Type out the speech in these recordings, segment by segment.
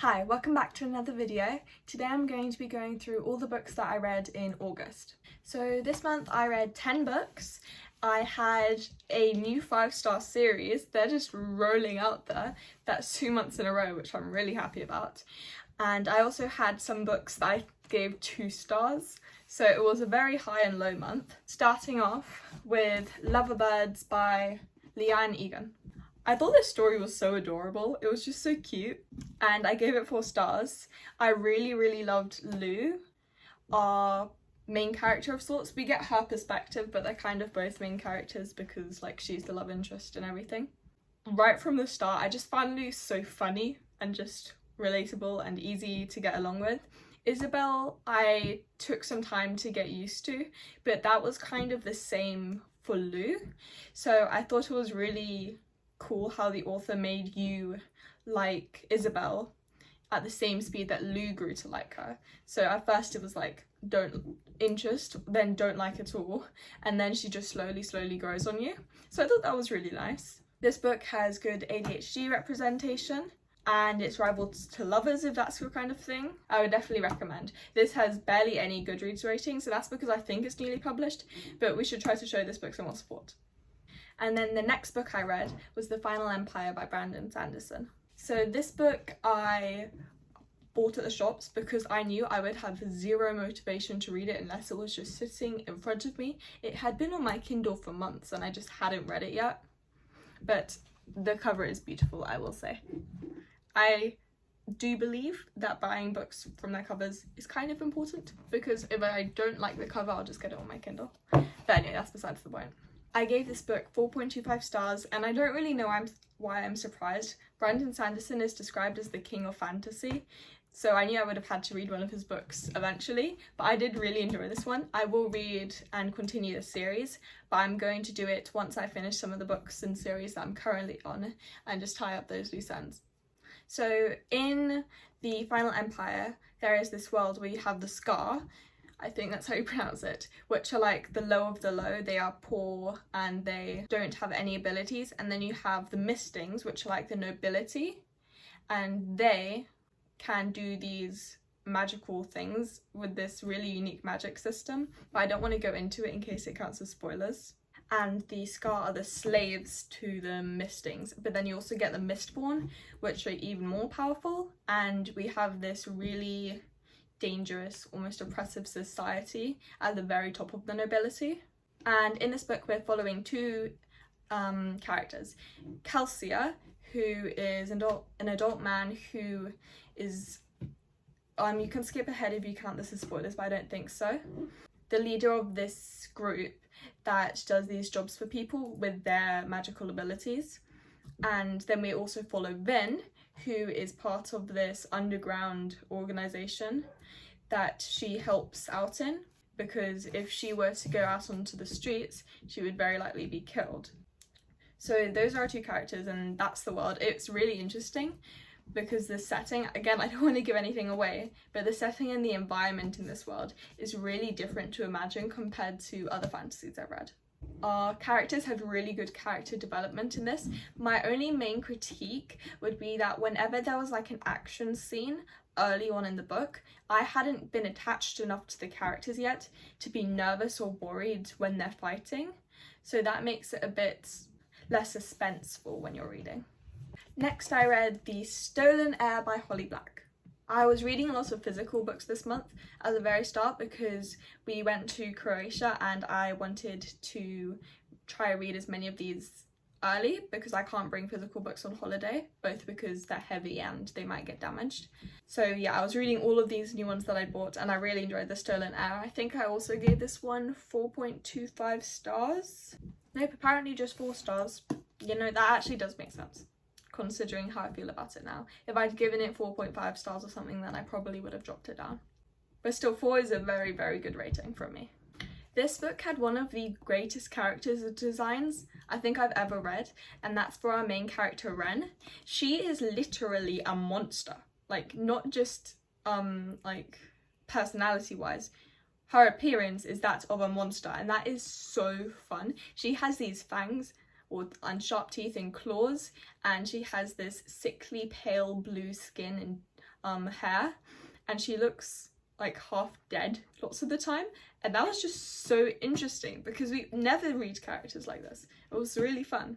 Hi, welcome back to another video. Today I'm going to be going through all the books that I read in August. So this month I read 10 books. I had a new 5-star series. They're just rolling out there. That's 2 months in a row, which I'm really happy about. And I also had some books that I gave 2 stars. So it was a very high and low month. Starting off with Loverbirds by Leanne Egan. I thought this story was so adorable. It was just so cute and I gave it 4 stars. I really loved Lou, our main character of sorts. We get her perspective, but they're kind of both main characters because like she's the love interest and everything. Right from the start, I just found Lou so funny and just relatable and easy to get along with. Isabel, I took some time to get used to, but that was kind of the same for Lou. So I thought it was really cool how the author made you like Isabel at the same speed that Lou grew to like her. So at first it was like don't interest, then don't like at all, and then she just slowly grows on you. So I thought that was really nice. This book has good ADHD representation and it's rivals to Lovers, if that's your kind of thing. I would definitely recommend. This has barely any Goodreads rating, so that's because I think it's newly published, but we should try to show this book some more support. And then the next book I read was The Final Empire by Brandon Sanderson. So this book I bought at the shops because I knew I would have zero motivation to read it unless it was just sitting in front of me. It had been on my Kindle for months and I just hadn't read it yet. But the cover is beautiful, I will say. I do believe that buying books from their covers is kind of important because if I don't like the cover, I'll just get it on my Kindle. But anyway, that's besides the point. I gave this book 4.25 stars and I don't really know why I'm surprised. Brandon Sanderson is described as the king of fantasy, so I knew I would have had to read one of his books eventually, but I did really enjoy this one. I will read and continue the series, but I'm going to do it once I finish some of the books and series that I'm currently on and just tie up those loose ends. So in The Final Empire, there is this world where you have the Scar, I think that's how you pronounce it, which are like the low of the low. They are poor and they don't have any abilities. And then you have the Mistings, which are like the nobility, and they can do these magical things with this really unique magic system, but I don't want to go into it in case it counts as spoilers. And the Scar are the slaves to the Mistings, but then you also get the Mistborn, which are even more powerful, and we have this really dangerous, almost oppressive society at the very top of the nobility. And in this book we're following 2 characters. Kelsier, who is an adult man who is you can skip ahead if you count this as spoilers, but I don't think so, the leader of this group that does these jobs for people with their magical abilities. And then we also follow Vin, who is part of this underground organization that she helps out in, because if she were to go out onto the streets, she would very likely be killed. So those are our 2 characters and that's the world. It's really interesting because the setting, again, I don't want to give anything away, but the setting and the environment in this world is really different to imagine compared to other fantasies I've read. Our characters had really good character development in this. My only main critique would be that whenever there was like an action scene early on in the book, I hadn't been attached enough to the characters yet to be nervous or worried when they're fighting. So that makes it a bit less suspenseful when you're reading. Next I read The Stolen Heir by Holly Black. I was reading a lot of physical books this month at the very start because we went to Croatia and I wanted to try to read as many of these early because I can't bring physical books on holiday, both because they're heavy and they might get damaged. So yeah, I was reading all of these new ones that I bought and I really enjoyed The Stolen Heir. I think I also gave this one 4.25 stars. Nope, apparently just 4 stars. You know, that actually does make sense, considering how I feel about it now. If I'd given it 4.5 stars or something, then I probably would have dropped it down. But still, 4 is a very good rating from me. This book had one of the greatest character designs I think I've ever read, and that's for our main character, Ren. She is literally a monster. Like, not just, like, personality-wise. Her appearance is that of a monster, and that is so fun. She has these fangs and sharp teeth and claws, and she has this sickly pale blue skin and hair, and she looks like half dead lots of the time, and that was just so interesting because we never read characters like this. It was really fun.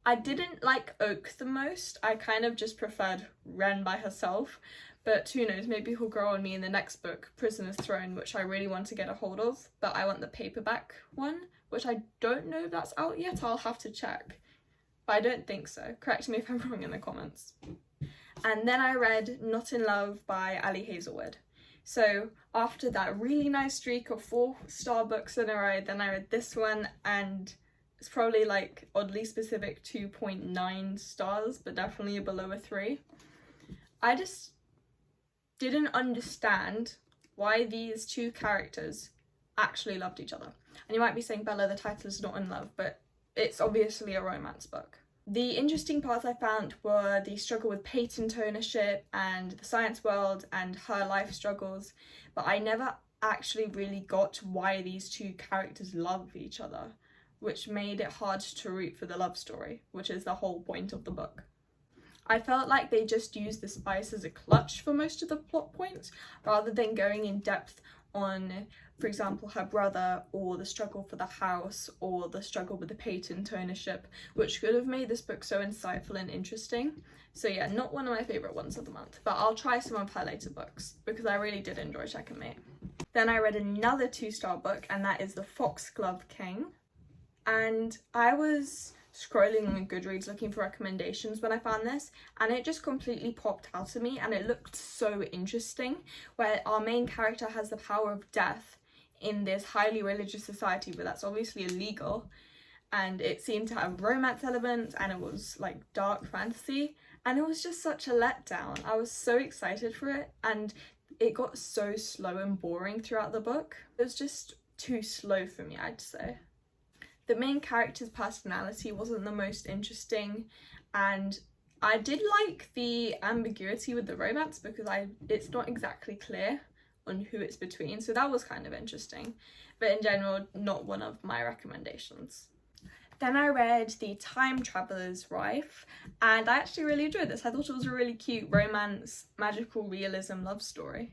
I didn't like Oak the most. I kind of just preferred Ren by herself, but who knows, maybe he'll grow on me in the next book, Prisoner's Throne, which I really want to get a hold of, but I want the paperback one, which I don't know if that's out yet. I'll have to check, but I don't think so. Correct me if I'm wrong in the comments. And then I read Not in Love by Ali Hazelwood. So after that really nice streak of 4-star books in a row, then I read this one, and it's probably like oddly specific 2.9 stars, but definitely below a 3. I just didn't understand why these two characters actually loved each other. And you might be saying, Bella, the title is Not in Love, but it's obviously a romance book. The interesting parts I found were the struggle with patent ownership and the science world and her life struggles, but I never actually really got why these two characters love each other, which made it hard to root for the love story, which is the whole point of the book. I felt like they just used the spice as a clutch for most of the plot points, rather than going in depth on, for example, her brother, or the struggle for the house, or the struggle with the patent ownership, which could have made this book so insightful and interesting. So yeah, not one of my favourite ones of the month, but I'll try some of her later books, because I really did enjoy Checkmate. Then I read another 2-star book, and that is The Foxglove King. And I was scrolling on Goodreads looking for recommendations when I found this, and it just completely popped out to me, and it looked so interesting, where our main character has the power of death in this highly religious society, but that's obviously illegal, and it seemed to have romance elements, and it was like dark fantasy, and it was just such a letdown. I was so excited for it, and it got so slow and boring throughout the book. It was just too slow for me, I'd say. The main character's personality wasn't the most interesting, and I did like the ambiguity with the romance, because it's not exactly clear on who it's between, so that was kind of interesting, but in general, not one of my recommendations. Then I read The Time Traveller's Wife, and I actually really enjoyed this. I thought it was a really cute romance, magical realism love story.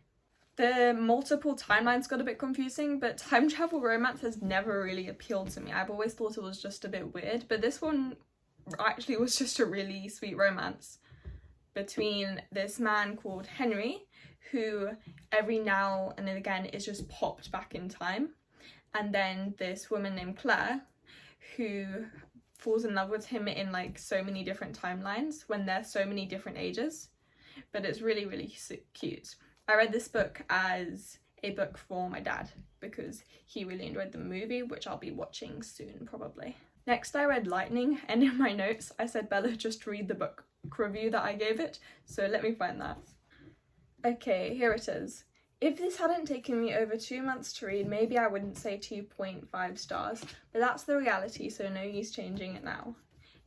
The multiple timelines got a bit confusing, but time travel romance has never really appealed to me. I've always thought it was just a bit weird, but this one actually was just a really sweet romance between this man called Henry, who every now and again is just popped back in time, and then this woman named Claire, who falls in love with him in like so many different timelines when they're so many different ages. But it's really, really cute. I read this book as a book for my dad because he really enjoyed the movie, which I'll be watching soon probably. Next I read Lightning, and in my notes I said, Bella, just read the book review that I gave it, so let me find that. Okay, here it is. If this hadn't taken me over 2 months to read, maybe I wouldn't say 2.5 stars, but that's the reality, so no use changing it now.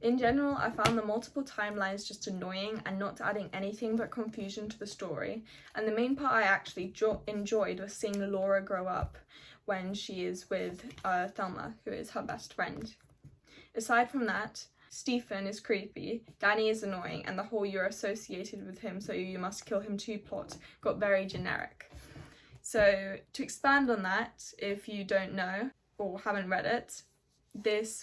In general, I found the multiple timelines just annoying and not adding anything but confusion to the story, and the main part I actually enjoyed was seeing Laura grow up when she is with Thelma, who is her best friend. Aside from that, Stephen is creepy, Danny is annoying, and the whole "you're associated with him so you must kill him too" plot got very generic. So to expand on that, if you don't know or haven't read it,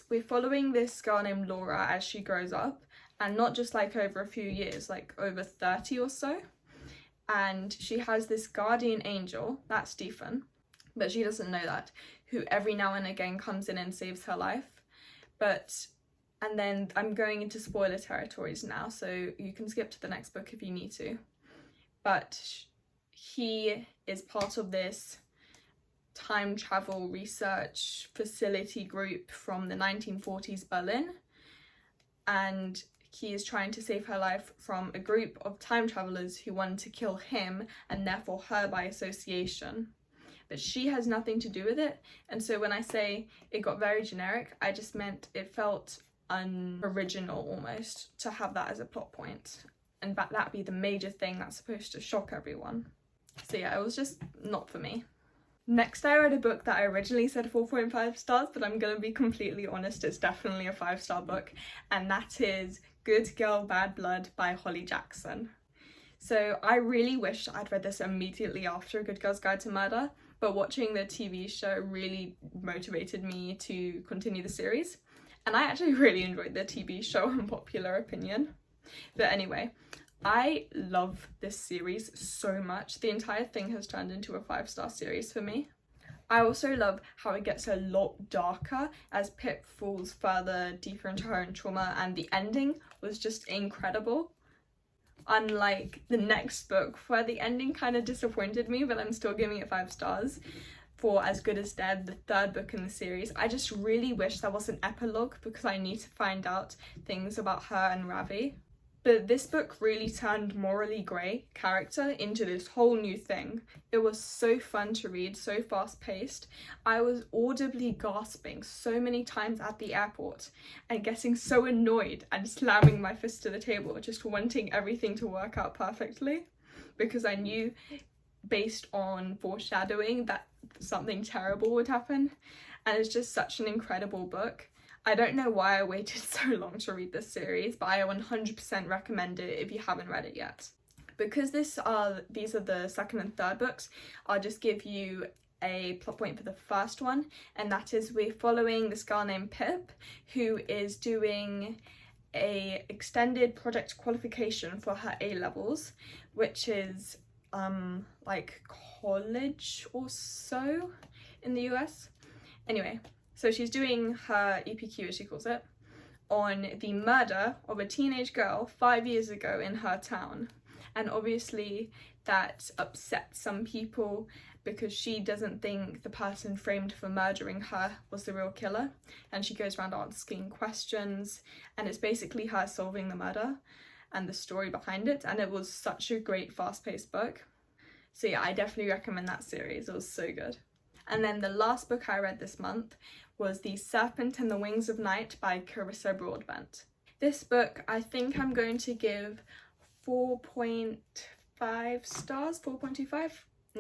we're following this girl named Laura as she grows up, and not just like over a few years, like over 30 or so, and she has this guardian angel, that's Stephen, but she doesn't know that, who every now and again comes in and saves her life. And then I'm going into spoiler territories now, so you can skip to the next book if you need to, but he is part of this time travel research facility group from the 1940s Berlin, and he is trying to save her life from a group of time travelers who want to kill him and therefore her by association, but she has nothing to do with it. And so when I say it got very generic, I just meant it felt unoriginal almost to have that as a plot point, and that be the major thing that's supposed to shock everyone. So yeah, it was just not for me. Next I read a book that I originally said 4.5 stars, but I'm gonna be completely honest, it's definitely a 5-star book, and that is Good Girl Bad Blood by Holly Jackson. So I really wish I'd read this immediately after A Good Girl's Guide to Murder, but watching the TV show really motivated me to continue the series. And I actually really enjoyed the TV show, unpopular opinion. But anyway, I love this series so much. The entire thing has turned into a 5-star series for me. I also love how it gets a lot darker as Pip falls further deeper into her own trauma, and the ending was just incredible. Unlike the next book, where the ending kind of disappointed me, but I'm still giving it 5 stars, for As Good as Dead, the 3rd book in the series. I just really wish there was an epilogue because I need to find out things about her and Ravi. But this book really turned Morally Grey character into this whole new thing. It was so fun to read, so fast paced. I was audibly gasping so many times at the airport and getting so annoyed and slamming my fist to the table, just wanting everything to work out perfectly, because I knew based on foreshadowing that something terrible would happen. And it's just such an incredible book. I don't know why I waited so long to read this series, but I 100% recommend it if you haven't read it yet. Because these are the 2nd and 3rd books, I'll just give you a plot point for the first one, and that is we're following this girl named Pip, who is doing a extended project qualification for her A-levels, which is like college or so in the US. Anyway, so she's doing her EPQ, as she calls it, on the murder of a teenage girl 5 years ago in her town. And obviously that upsets some people because she doesn't think the person framed for murdering her was the real killer. And she goes around asking questions, and it's basically her solving the murder and the story behind it. And it was such a great fast-paced book. So yeah, I definitely recommend that series. It was so good. And then the last book I read this month was The Serpent and the Wings of Night by Carissa Broadbent. This book, I think I'm going to give 4.5 stars, 4.25?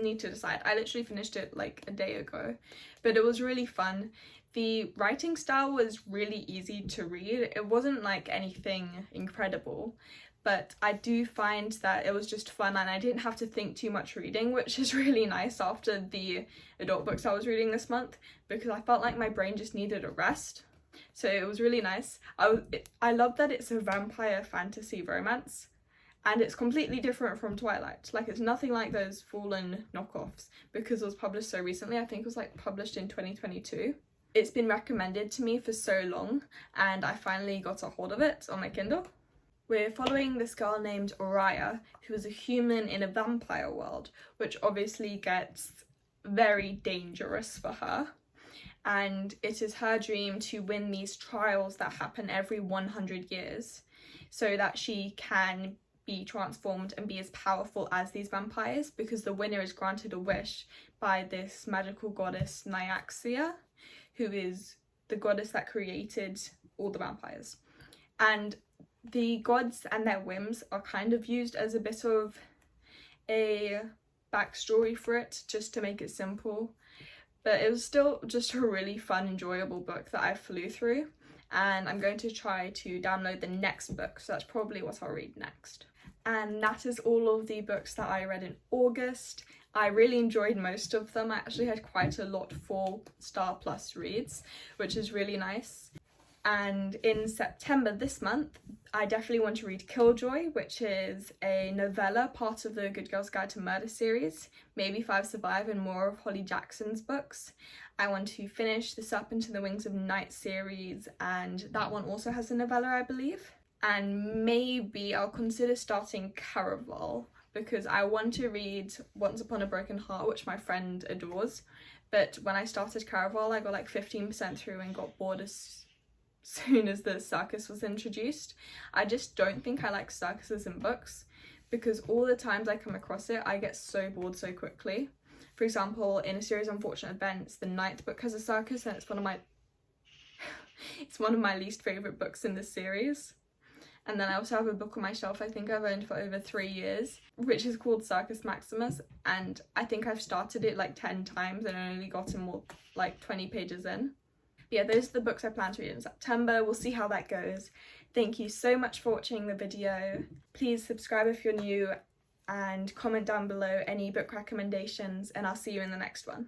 Need to decide. I literally finished it like a day ago, but it was really fun. The writing style was really easy to read. It wasn't like anything incredible, but I do find that it was just fun and I didn't have to think too much reading, which is really nice after the adult books I was reading this month, because I felt like my brain just needed a rest. So it was really nice. I love that it's a vampire fantasy romance, and it's completely different from Twilight. Like, it's nothing like those Fallen knockoffs, because it was published so recently. I think it was like published in 2022. It's been recommended to me for so long, and I finally got a hold of it on my Kindle. We're following this girl named Oriya, who is a human in a vampire world, which obviously gets very dangerous for her. And it is her dream to win these trials that happen every 100 years so that she can be transformed and be as powerful as these vampires, because the winner is granted a wish by this magical goddess Nyaxia, who is the goddess that created all the vampires. And the gods and their whims are kind of used as a bit of a backstory for it, just to make it simple. But it was still just a really fun, enjoyable book that I flew through, and I'm going to try to download the next book, so that's probably what I'll read next. And that is all of the books that I read in August. I really enjoyed most of them. I actually had quite a lot 4-star plus reads, which is really nice. And in September this month, I definitely want to read Killjoy, which is a novella, part of the Good Girl's Guide to Murder series, Maybe 5 Survive, and more of Holly Jackson's books. I want to finish The Serpent and the Wings of Night series, and that one also has a novella, I believe. And maybe I'll consider starting Caraval, because I want to read Once Upon a Broken Heart, which my friend adores. But when I started Caraval, I got like 15% through and got bored as soon as the circus was introduced. I just don't think I like circuses in books, because all the times I come across it, I get so bored so quickly. For example, in a series of Unfortunate Events, the 9th book has a circus, and it's one of my least favourite books in the series. And then I also have a book on my shelf I think I've owned for over 3 years, which is called Circus Maximus, and I think I've started it like 10 times and only gotten more like 20 pages in. But yeah, those are the books I plan to read in September. We'll see how that goes. Thank you so much for watching the video. Please subscribe if you're new, and comment down below any book recommendations, and I'll see you in the next one.